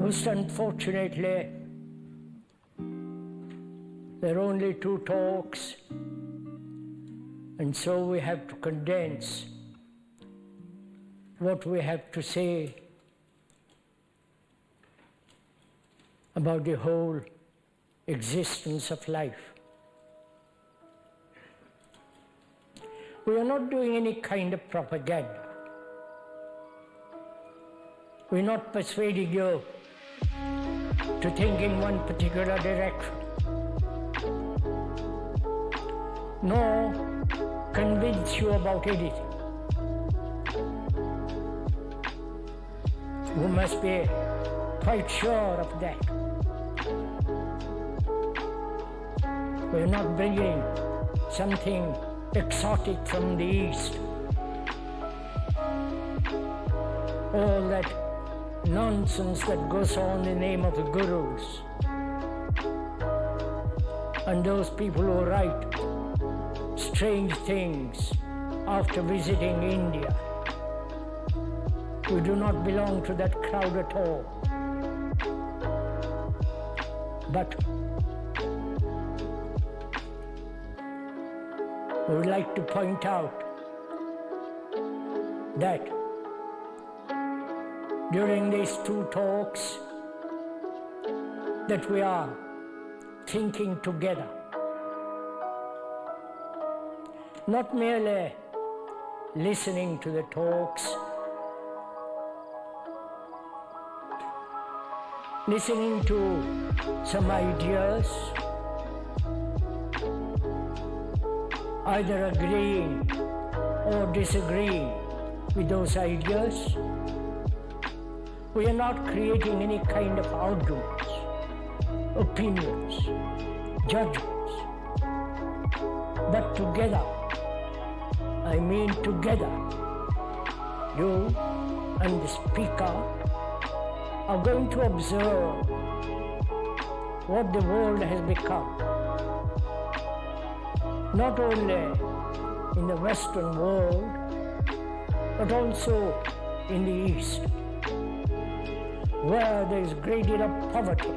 Most unfortunately, there are only 2 talks, and so we have to condense what we have to say about the whole existence of life. We are not doing any kind of propaganda. We're not persuading you to think in one particular direction, nor convince you about anything. You must be quite sure of that. We're not bringing something exotic from the East. All that nonsense that goes on in the name of the gurus and those people who write strange things after visiting India. We do not belong to that crowd at all. But I would like to point out that during these 2 talks that we are thinking together, not merely listening to the talks, listening to some ideas, either agreeing or disagreeing with those ideas. We are not creating any kind of arguments, opinions, judgments, but together, I mean together, you and the speaker are going to observe what the world has become, not only in the Western world, but also in the East, where there is great deal of poverty,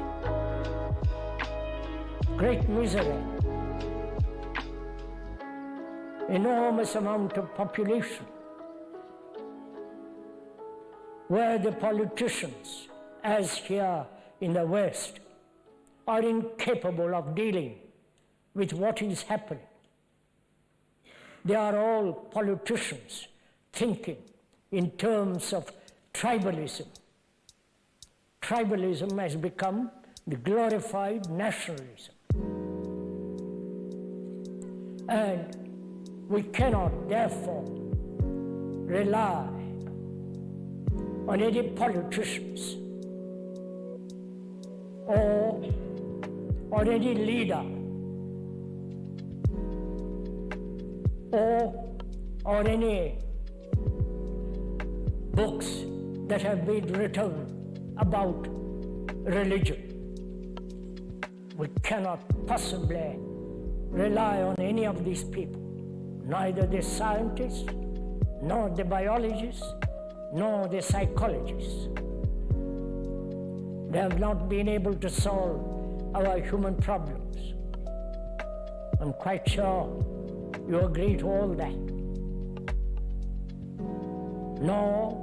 great misery, enormous amount of population, where the politicians, as here in the West, are incapable of dealing with what is happening. They are all politicians thinking in terms of tribalism. Tribalism has become the glorified nationalism. And we cannot, therefore, rely on any politicians or on any leader or on any books that have been written about religion. We cannot possibly rely on any of these people, neither the scientists, nor the biologists, nor the psychologists. They have not been able to solve our human problems. I'm quite sure you agree to all that. Nor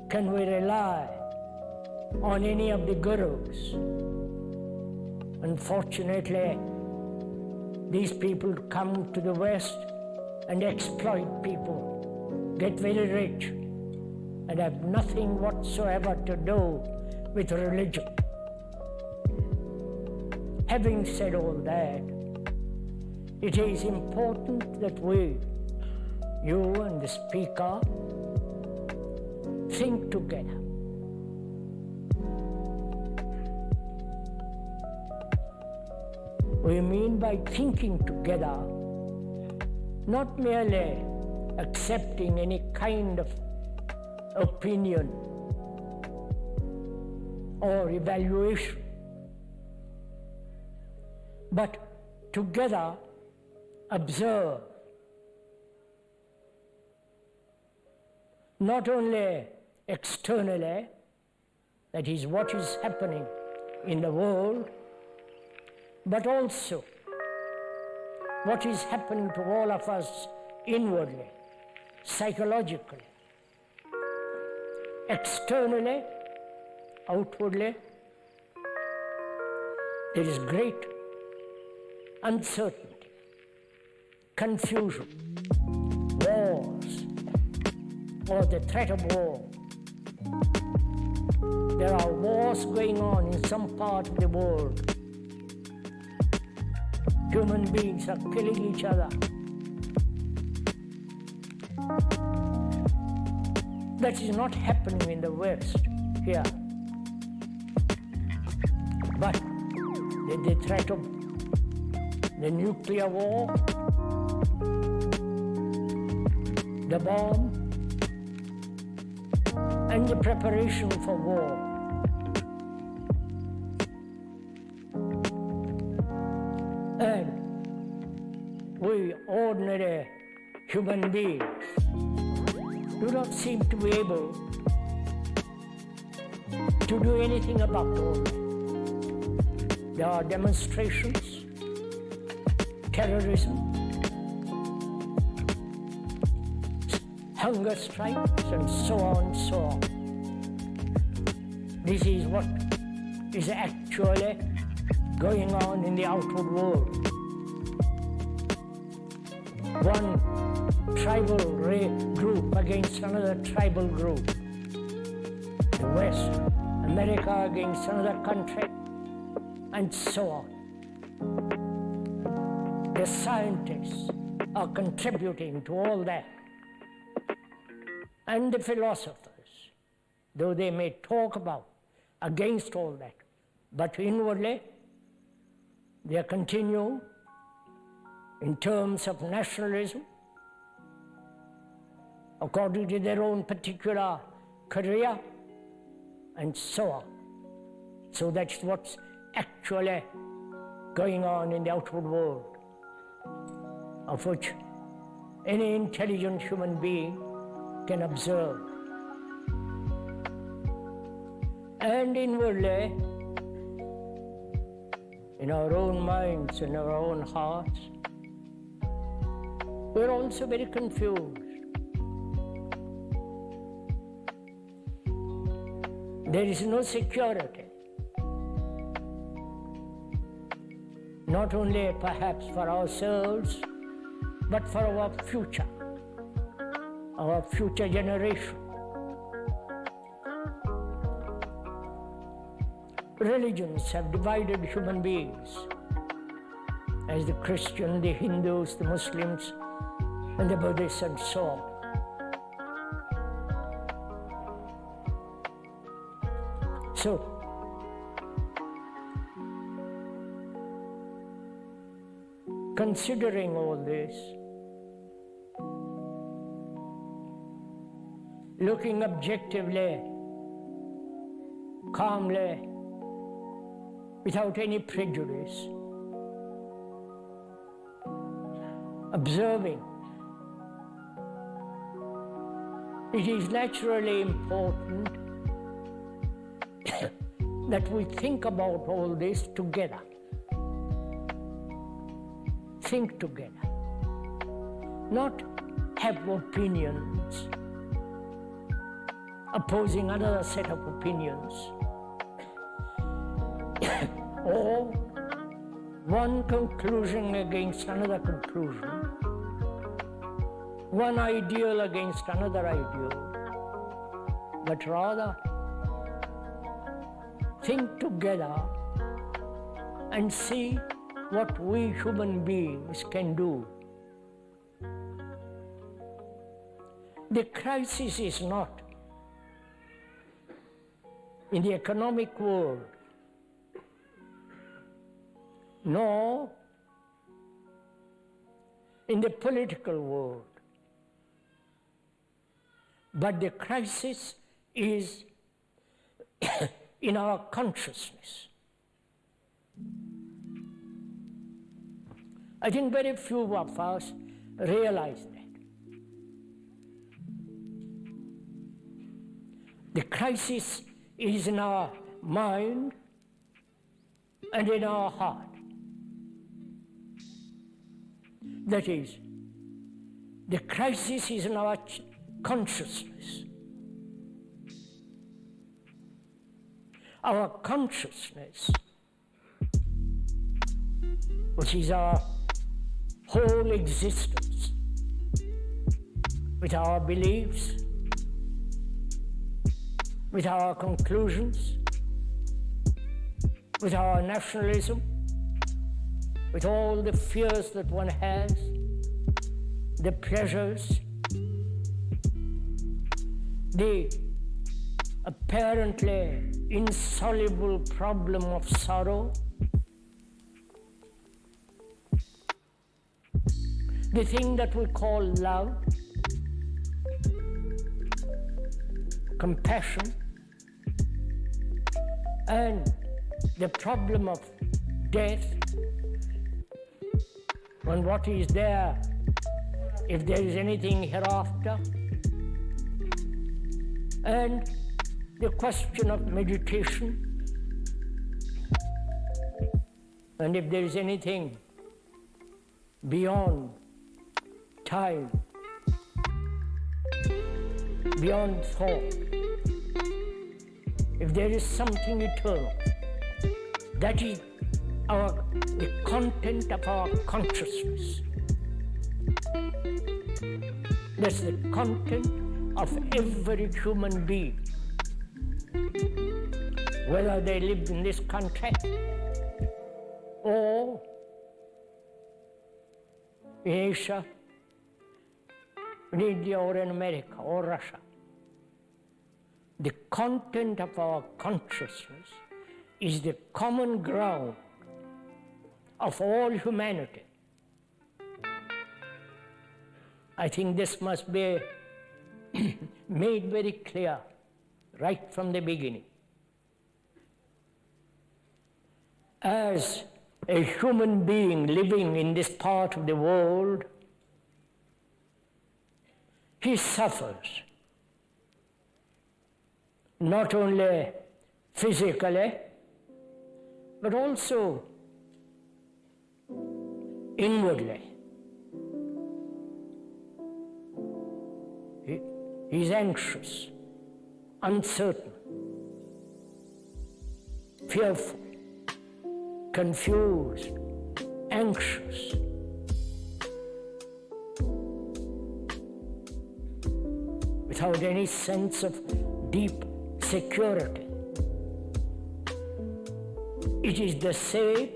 can we rely on any of the gurus. Unfortunately, these people come to the West and exploit people, get very rich, and have nothing whatsoever to do with religion. Having said all that, it is important that we, you and the speaker, think together. We mean by thinking together, not merely accepting any kind of opinion or evaluation, but together observe not only externally, that is what is happening in the world, but also what is happening to all of us inwardly, psychologically, externally, outwardly. There is great uncertainty, confusion, wars, or the threat of war. There are wars going on in some part of the world. Human beings are killing each other. That is not happening in the West here. But the threat of the nuclear war, the bomb, and the preparation for war. And we ordinary human beings do not seem to be able to do anything about all that. There are demonstrations, terrorism, hunger strikes, and so on and so on. This is what is actually going on in the outward world. One tribal group against another tribal group. The West, America against another country, and so on. The scientists are contributing to all that. And the philosophers, though they may talk about against all that, but inwardly they continue in terms of nationalism, according to their own particular career, and so on. So that's what's actually going on in the outward world, of which any intelligent human being can observe. And inwardly, in our own minds and our own hearts, we're also very confused. There is no security, not only perhaps for ourselves, but for our future generation. Religions have divided human beings, as the Christians, the Hindus, the Muslims, and the Buddhists, and so on. So, considering all this, looking objectively, calmly, without any prejudice, observing, it is naturally important that we think about all this together. Think together. Not have opinions opposing another set of opinions, or one conclusion against another conclusion, one ideal against another ideal, but rather think together and see what we human beings can do. The crisis is not in the economic world, nor in the political world, but the crisis is in our consciousness. I think very few of us realize that. The crisis is in our mind and in our heart. That is, the crisis is in our consciousness. Our consciousness, which is our whole existence, with our beliefs, with our conclusions, with our nationalism, with all the fears that one has, the pleasures, the apparently insoluble problem of sorrow, the thing that we call love, compassion, and the problem of death, and what is there, if there is anything hereafter, and the question of meditation, and if there is anything beyond time, beyond thought, if there is something eternal, that is the content of our consciousness. That's the content of every human being, whether they live in this country or in Asia, in India or in America or Russia. The content of our consciousness is the common ground of all humanity. I think this must be made very clear right from the beginning. As a human being living in this part of the world, he suffers not only physically, but also inwardly. He's anxious, uncertain, fearful, confused, anxious. Without any sense of deep security. It is the same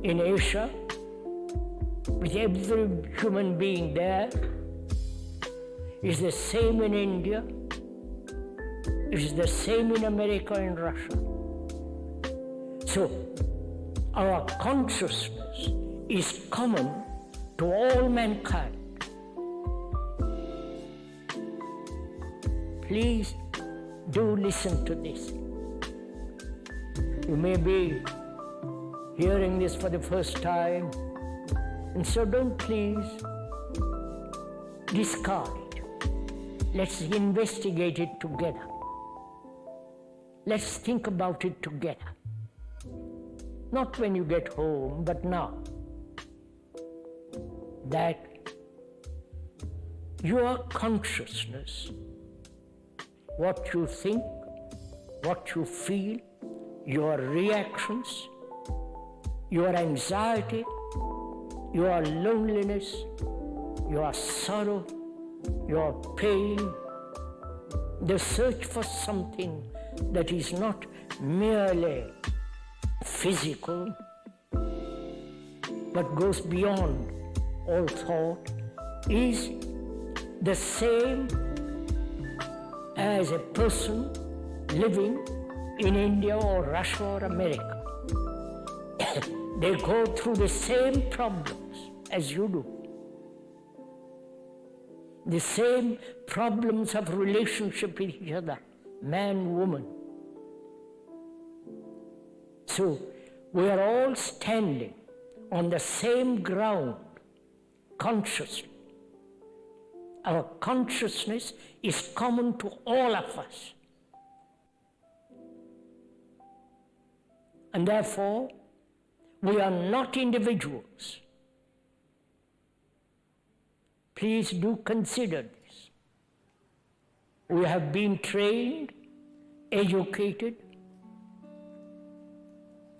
in Asia, with every human being there. It is the same in India. It is the same in America and Russia. So, our consciousness is common to all mankind. Please do listen to this. You may be hearing this for the first time, and so don't please discard it. Let's investigate it together. Let's think about it together. Not when you get home, but now. That your consciousness, what you think, what you feel, your reactions, your anxiety, your loneliness, your sorrow, your pain, the search for something that is not merely physical, but goes beyond all thought, is the same as a person living in India or Russia or America. They go through the same problems as you do. The same problems of relationship with each other, man, woman. So we are all standing on the same ground, consciously. Our consciousness is common to all of us. And therefore, we are not individuals. Please do consider this. We have been trained, educated,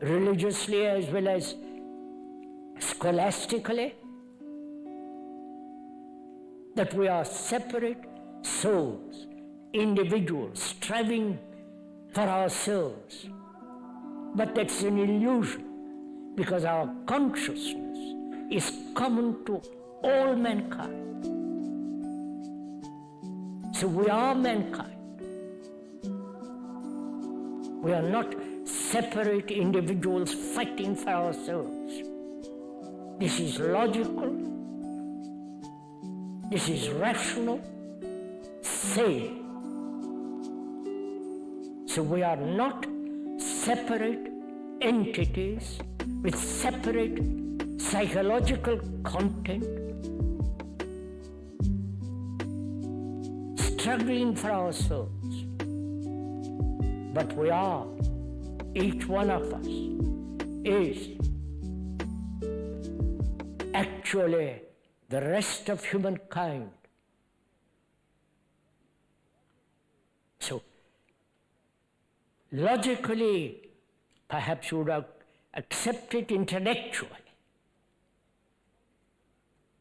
religiously as well as scholastically, that we are separate souls, individuals, striving for ourselves. But that's an illusion, because our consciousness is common to all mankind. So we are mankind. We are not separate individuals fighting for ourselves. This is logical, this is rational, sane. So we are not separate entities with separate psychological content, struggling for ourselves. But we are, each one of us is actually the rest of humankind. So, logically, perhaps you would accept it intellectually.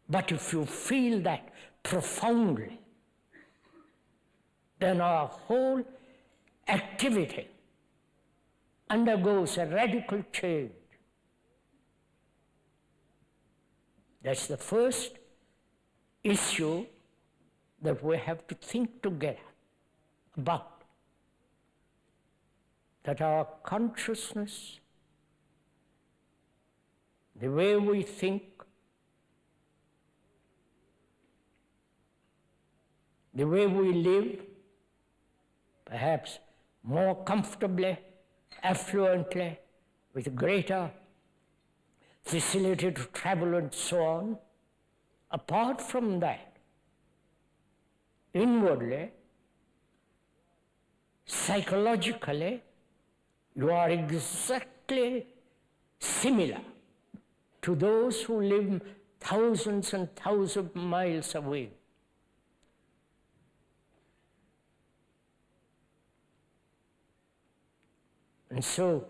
But if you feel that profoundly, then our whole activity undergoes a radical change. That's the first issue that we have to think together about. That our consciousness, the way we think, the way we live, perhaps more comfortably, affluently, with greater facility to travel and so on. Apart from that, inwardly, psychologically, you are exactly similar to those who live thousands and thousands of miles away. And so,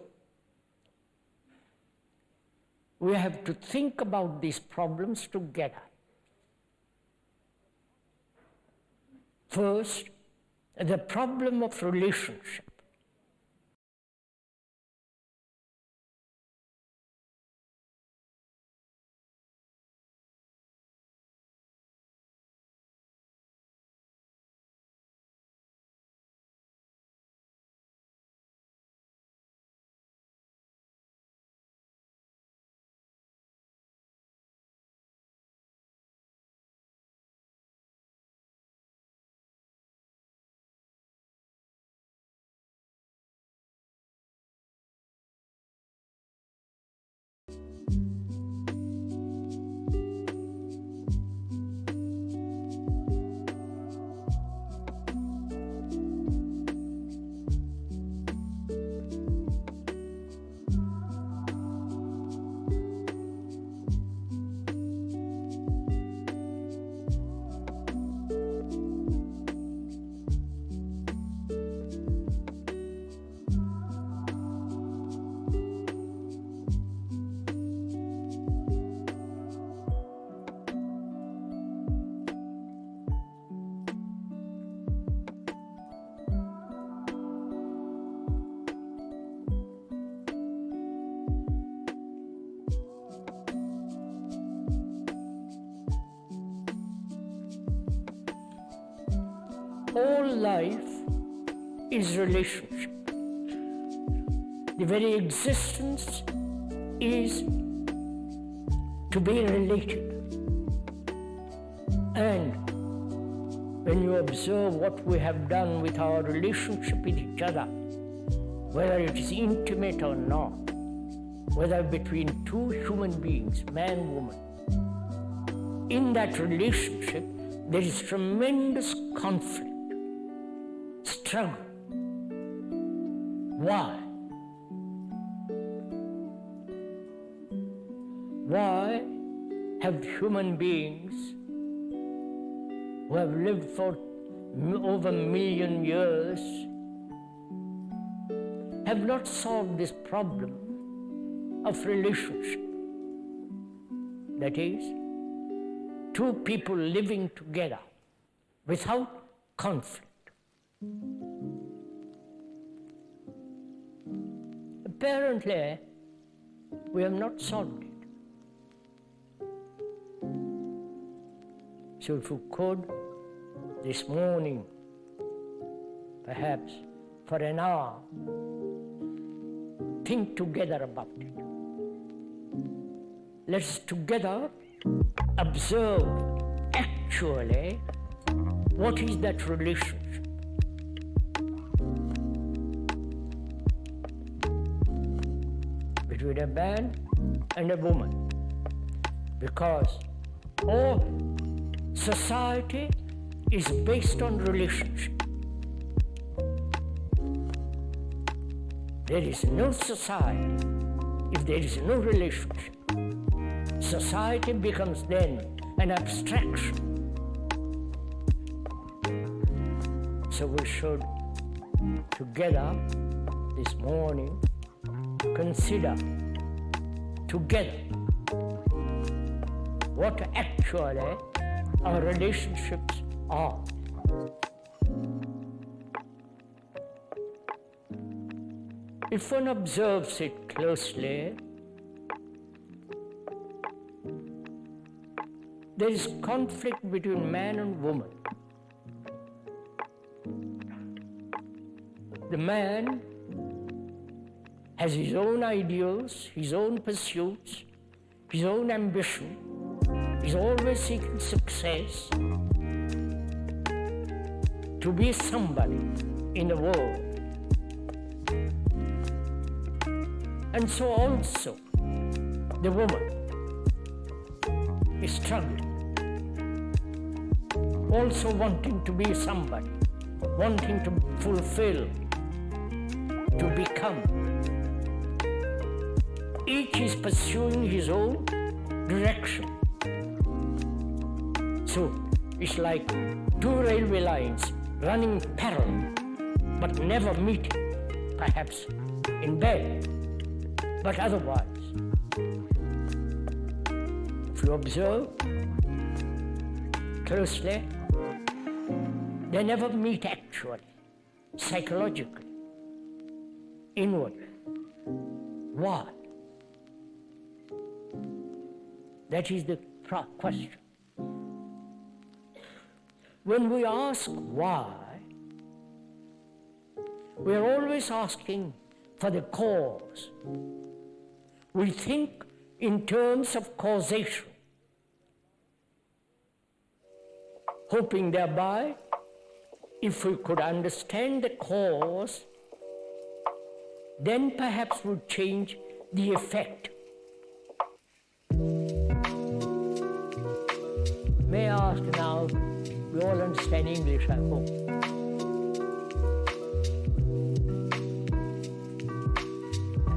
we have to think about these problems together. First, the problem of relationship. All life is relationship. The very existence is to be related. And when you observe what we have done with our relationship with each other, whether it is intimate or not, whether between two human beings, man, woman, in that relationship there is tremendous conflict, struggle. Why? Why have human beings who have lived for over a million years have not solved this problem of relationship? That is, two people living together without conflict. Apparently, we have not solved it. So if we could, this morning, perhaps for an hour, think together about it. Let's together observe actually what is that relationship. Between a man and a woman. Because all society is based on relationship. There is no society if there is no relationship. Society becomes then an abstraction. So we should together this morning consider together what actually our relationships are. If one observes it closely, there is conflict between man and woman. The man has his own ideals, his own pursuits, his own ambition. He's always seeking success, to be somebody in the world. And so also the woman is struggling, also wanting to be somebody, wanting to fulfill, to become. Each is pursuing his own direction. So it's like two railway lines running parallel, but never meeting, perhaps in bed, but otherwise. If you observe closely, they never meet actually, psychologically, inwardly. Why? That is the question. When we ask why, we are always asking for the cause. We think in terms of causation, hoping thereby, if we could understand the cause, then perhaps we'd change the effect. May I ask now, we all understand English, I hope.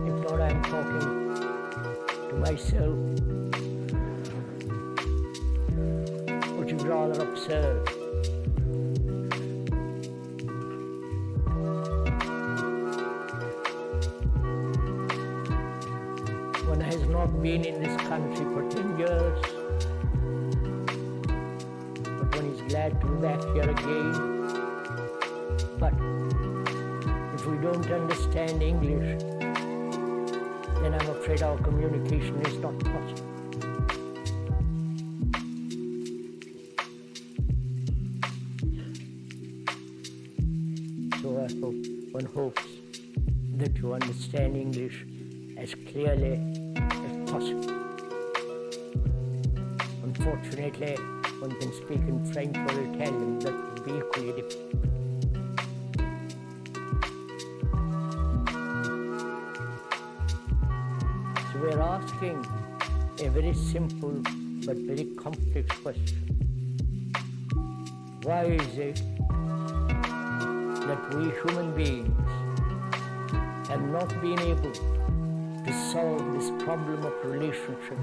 If not, I'm talking to myself, which is rather absurd. One has not been in this country for 10 years. Glad to be back here again. But if we don't understand English, then I'm afraid our communication is not possible. So I hope, one hopes that you understand English as clearly as possible. Unfortunately, one can speak in French or Italian, that would be equally difficult. So we're asking a very simple but very complex question. Why is it that we human beings have not been able to solve this problem of relationship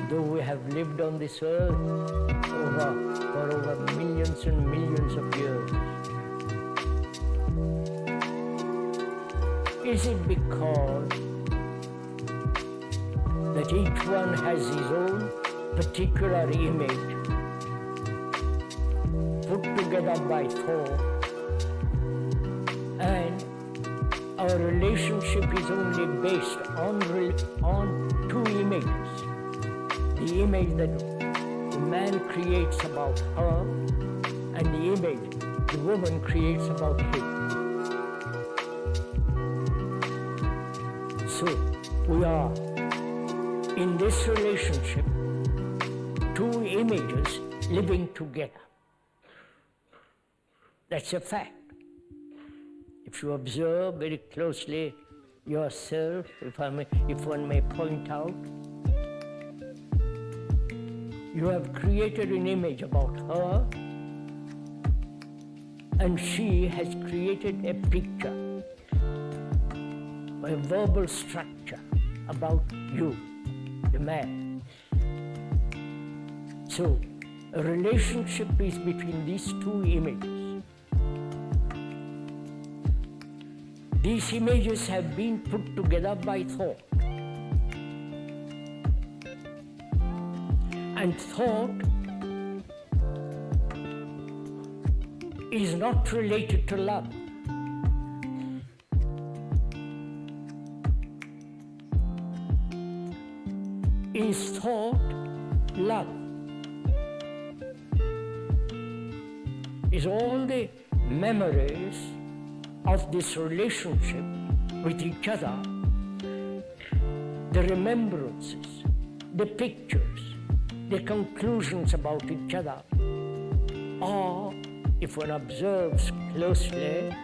though we have lived on this earth for over millions and millions of years? Is it because that each one has his own particular image put together by thought, and our relationship is only based on two images? The image that the man creates about her, and the image the woman creates about him. So we are in this relationship, two images living together. That's a fact. If you observe very closely yourself, if one may point out, you have created an image about her, and she has created a picture, a verbal structure about you, the man. So, a relationship is between these two images. These images have been put together by thought. And thought is not related to love. Is thought love? Is all the memories of this relationship with each other, the remembrances, the pictures, the conclusions about each other, or, if one observes closely,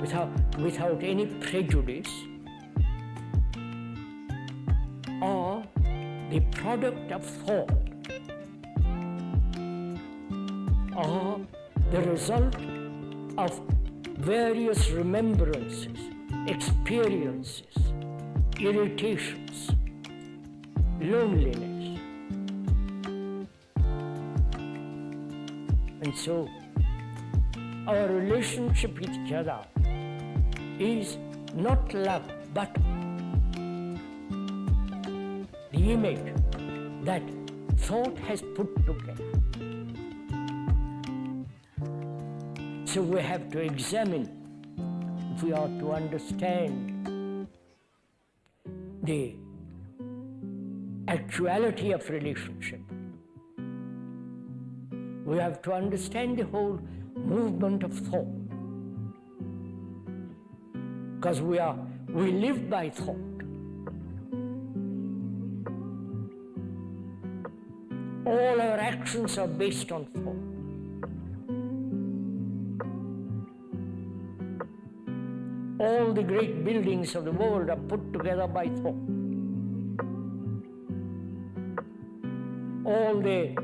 without any prejudice, or the product of thought, or the result of various remembrances, experiences, irritations, loneliness. And so, our relationship with each other is not love, but the image that thought has put together. So we have to examine, if we are to understand the actuality of relationship, we have to understand the whole movement of thought. Because we live by thought. All our actions are based on thought. All the great buildings of the world are put together by thought. All the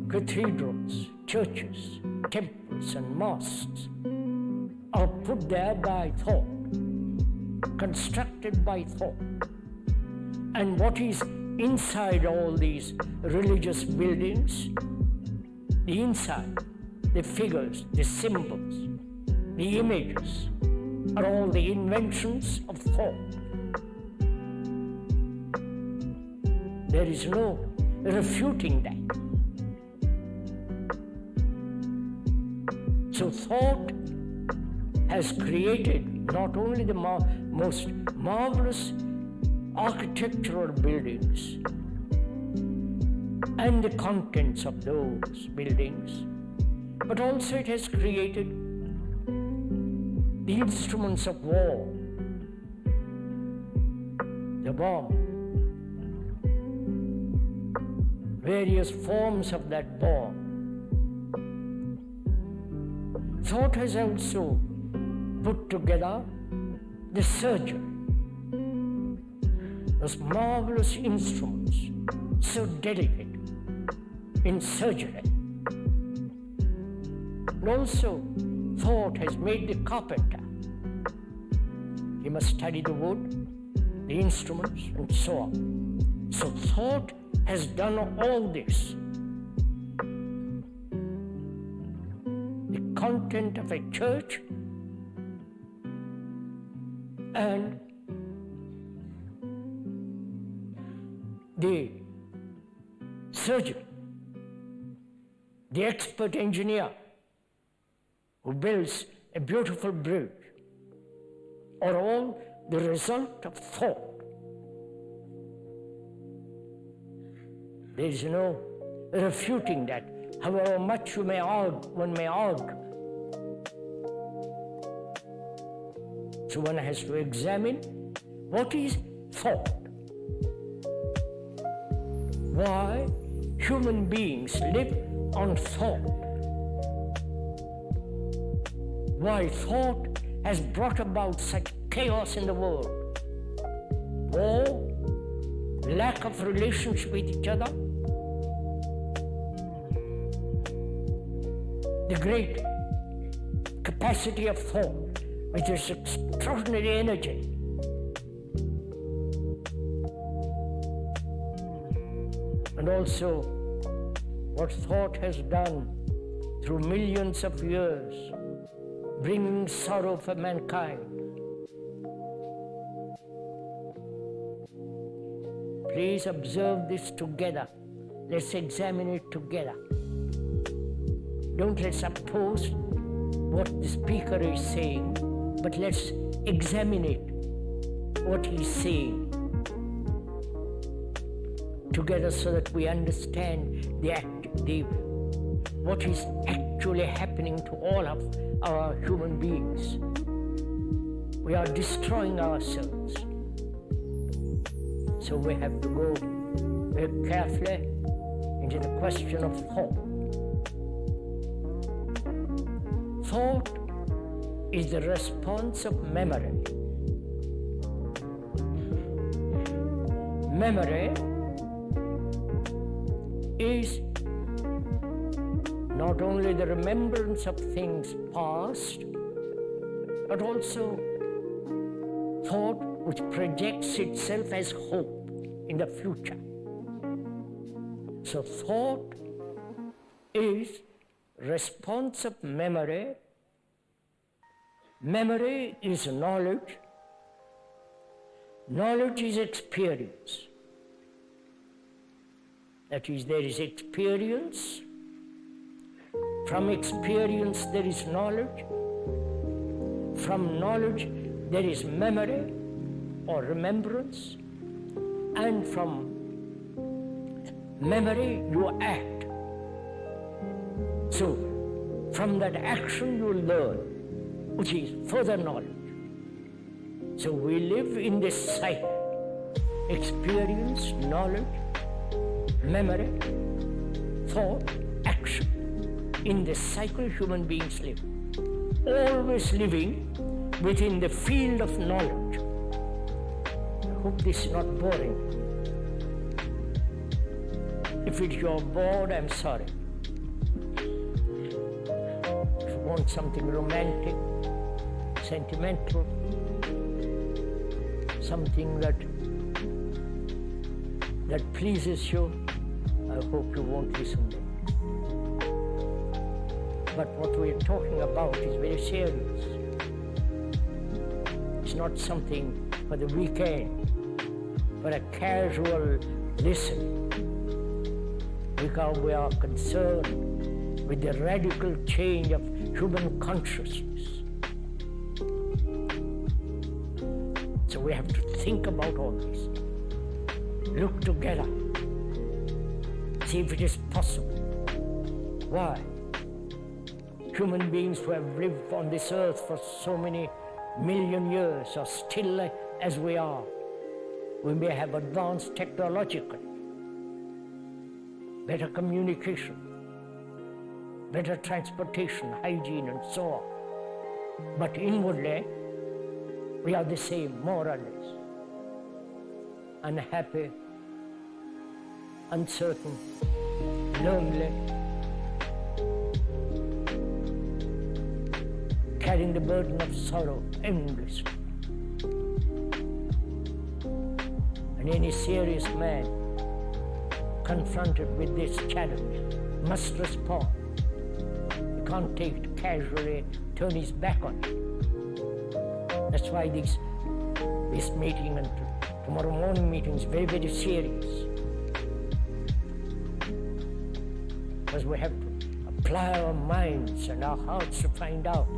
cathedrals, churches, temples, and mosques are put there by thought, constructed by thought. And what is inside all these religious buildings? The inside, the figures, the symbols, the images are all the inventions of thought. There is no refuting that. So thought has created not only the most marvelous architectural buildings and the contents of those buildings, but also it has created the instruments of war, the bomb, various forms of that bomb. Thought has also put together the surgery, those marvelous instruments, so delicate in surgery. And also, thought has made the carpenter. He must study the wood, the instruments, and so on. So thought has done all this. The content of a church and the surgeon, the expert engineer who builds a beautiful bridge, are all the result of thought. There is no refuting that, however much one may argue. So one has to examine what is thought. Why human beings live on thought. Why thought has brought about such chaos in the world. War, lack of relationship with each other, the great capacity of thought, with its extraordinary energy. And also what thought has done through millions of years, bringing sorrow for mankind. Please observe this together. Let's examine it together. Don't let's oppose what the speaker is saying, but let's examine it, what he's saying, together so that we understand what is actually happening to all of our human beings. We are destroying ourselves. So we have to go very carefully into the question of thought. Thought is the response of memory. Memory is not only the remembrance of things past, but also thought which projects itself as hope in the future. So thought is response of memory. Memory is knowledge. Knowledge is experience. That is, there is experience. From experience there is knowledge. From knowledge there is memory or remembrance. And from memory you act. So from that action you learn, which is further knowledge. So we live in this cycle: experience, knowledge, memory, thought, action. In this cycle human beings live, always living within the field of knowledge. I hope this is not boring. If you're bored, I'm sorry. If you want something romantic, sentimental, something that pleases you, I hope you won't listen then. But what we're talking about is very serious. It's not something for the weekend, for a casual listen, because we are concerned with the radical change of human consciousness. So we have to think about all this. Look together. See if it is possible. Why? Human beings who have lived on this earth for so many million years are still as we are. We may have advanced technologically, better communication, better transportation, hygiene, and so on. But inwardly, we are the same, more or less. Unhappy, uncertain, lonely, carrying the burden of sorrow endlessly. And any serious man confronted with this challenge must respond. He can't take it casually, turn his back on it. That's why this meeting and tomorrow morning meeting is very, very serious. Because we have to apply our minds and our hearts to find out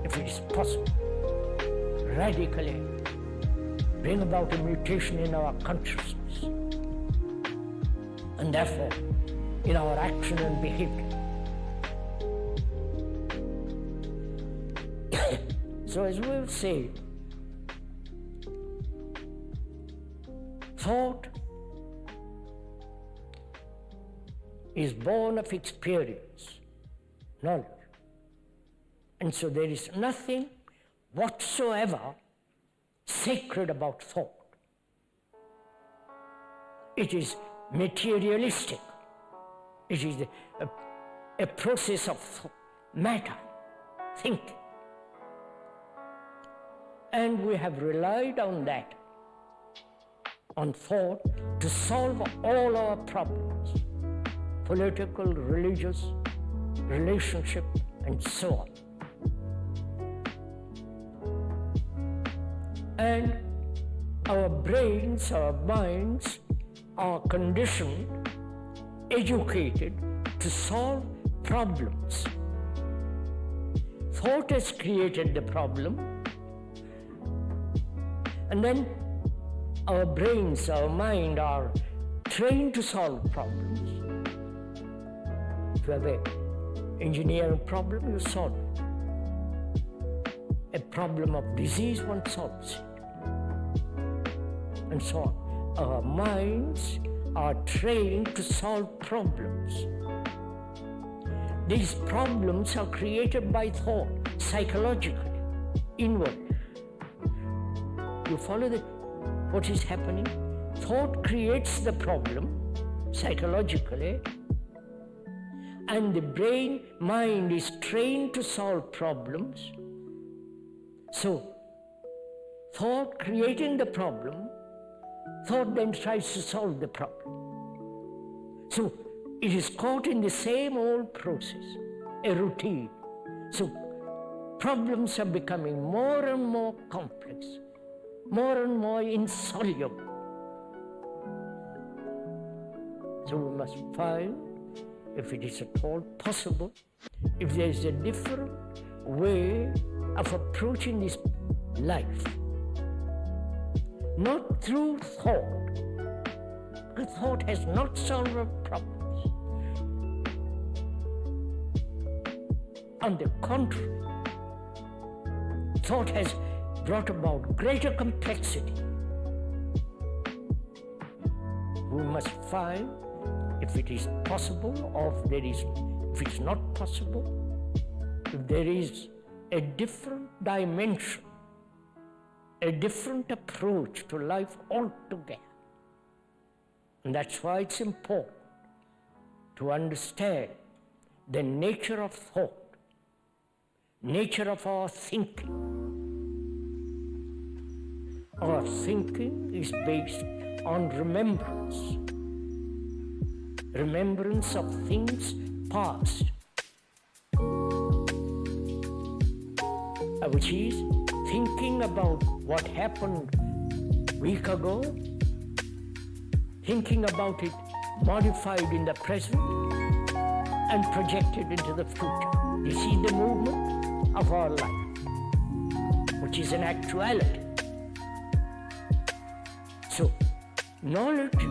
if it is possible, radically bring about a mutation in our consciousness and therefore in our action and behavior. So as we'll say, thought is born of experience, knowledge. And so there is nothing whatsoever sacred about thought. It is materialistic. It is a process of matter, thinking. And we have relied on that, on thought, to solve all our problems, political, religious, relationship, and so on. And our brains, our minds are conditioned, educated to solve problems. Thought has created the problem, and then our brains, our mind are trained to solve problems. If you have an engineering problem, you solve it. A problem of disease, one solves it. And so on. Our minds are trained to solve problems. These problems are created by thought, psychologically, inward. You follow what is happening? Thought creates the problem psychologically, and the brain, mind is trained to solve problems. So, thought creating the problem, thought then tries to solve the problem. So, it is caught in the same old process, a routine. So, problems are becoming more and more complex, more and more insoluble. So, we must find, if it is at all possible, if there is a different way of approaching this life, not through thought, because thought has not solved our problems. On the contrary, thought has brought about greater complexity. We must find, if it is possible, or if it's not possible, if there is a different dimension, a different approach to life altogether. And that's why it's important to understand the nature of thought, nature of our thinking. Our thinking is based on remembrance, remembrance of things past, which is thinking about what happened a week ago, thinking about it modified in the present and projected into the future. You see the movement of our life, which is an actuality. So, knowledge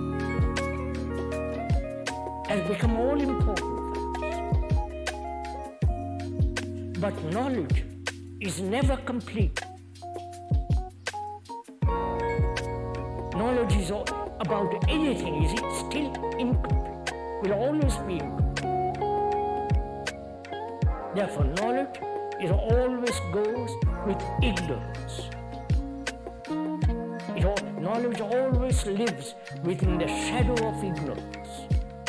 has become all important for us. But knowledge is never complete. Knowledge is about anything, is it still incomplete? Will always be incomplete. Therefore, knowledge always goes with ignorance. Knowledge always lives within the shadow of ignorance.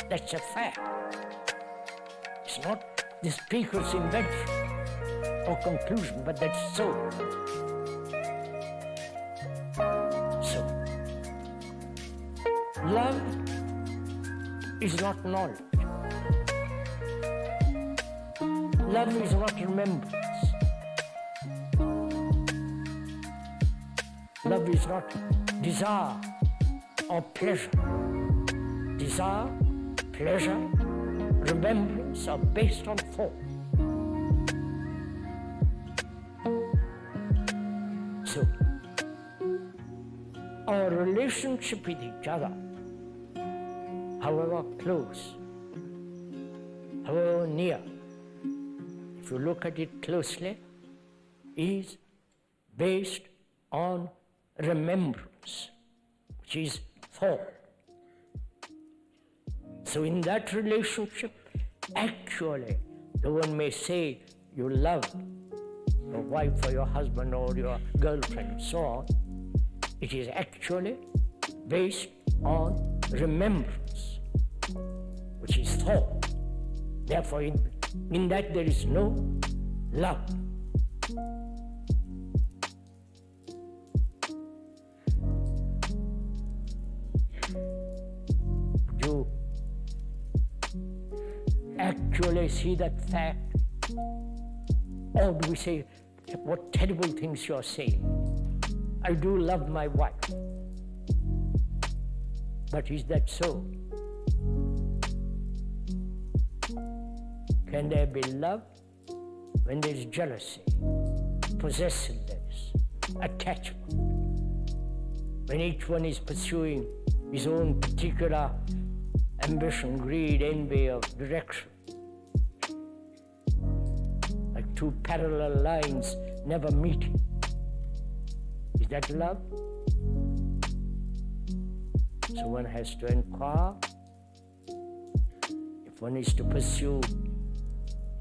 That's a fact. It's not the speaker's invention or conclusion, but that's so. So, Love is not knowledge. Love is not remembrance. Love is not desire or pleasure. Desire, pleasure, remembrance are based on thought. So, our relationship with each other, however close, however near, if you look at it closely, is based on remembrance, which is thought. So in that relationship, actually, though one may say you love your wife or your husband or your girlfriend and so on, it is actually based on remembrance, which is thought. Therefore, in that there is no love. You actually see that fact? Or do we say, what terrible things you are saying? I do love my wife. But is that so? Can there be love when there is jealousy, possessiveness, attachment? When each one is pursuing his own particular ambition, greed, envy of direction. Like two parallel lines never meeting. Is that love? So one has to inquire. If one is to pursue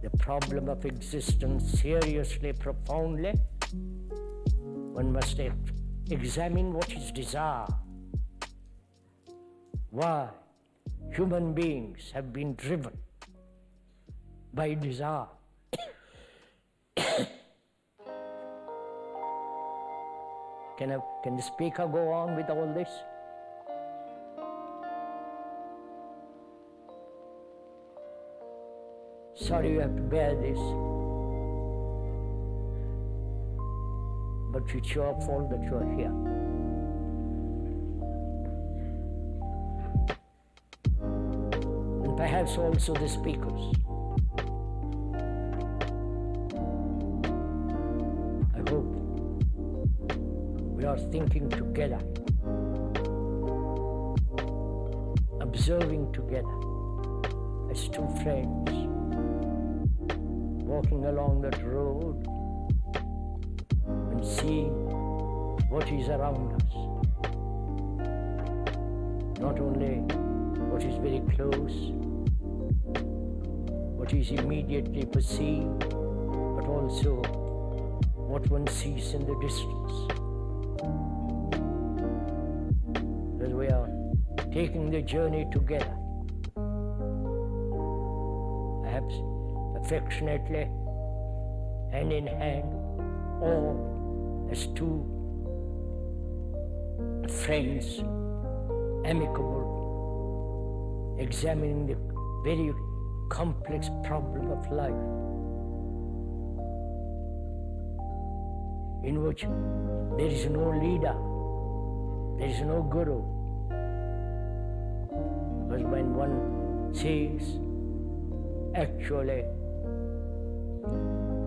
the problem of existence seriously, profoundly, one must examine what is desire. Why human beings have been driven by desire. Can the speaker go on with all this? Sorry you have to bear this, but it's your fault that you are here. And perhaps also the speakers. I hope we are thinking together, observing together as two friends, walking along that road and seeing what is around us. Not only what is very close, what is immediately perceived, but also what one sees in the distance. Because we are taking the journey together, perhaps affectionately, hand in hand, or as two friends, amicable, examining the very complex problem of life, in which there is no leader, there is no guru. Because when one says actually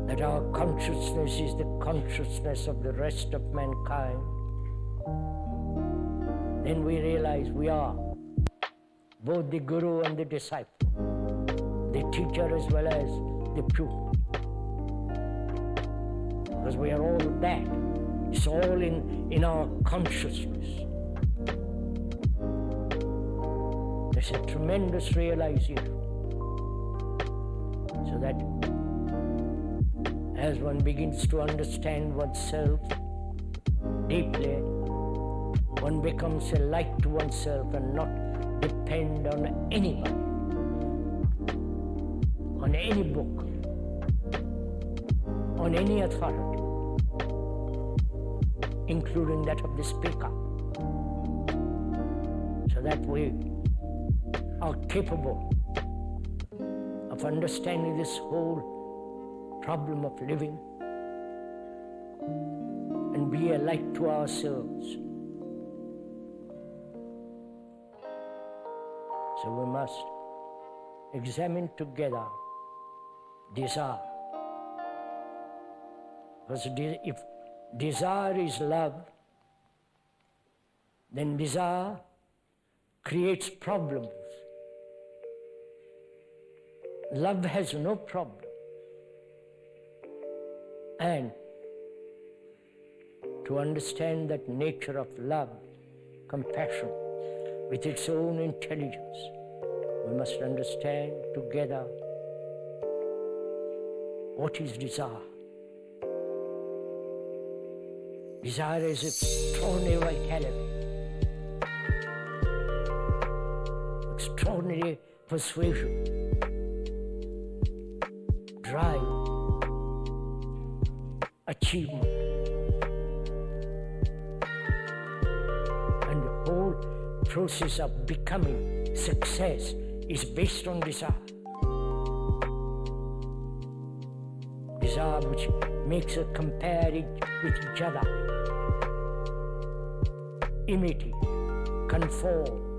that our consciousness is the consciousness of the rest of mankind, then we realize we are both the guru and the disciple, the teacher as well as the pupil. Because we are all that. It's all in our consciousness. There's a tremendous realization. So that as one begins to understand oneself deeply, one becomes a light to oneself and not depend on anybody, on any book, on any authority, including that of the speaker. so that we are capable of understanding this whole problem of living and be a light to ourselves. So we must examine together desire. Because if desire is love, then desire creates problems. Love has no problem. And to understand that nature of love, compassion, with its own intelligence, we must understand together what is desire. Desire is extraordinary vitality, extraordinary persuasion, drive, achievement. And the whole process of becoming success is based on desire. Desire which makes us compare it with each other, imitate, conform,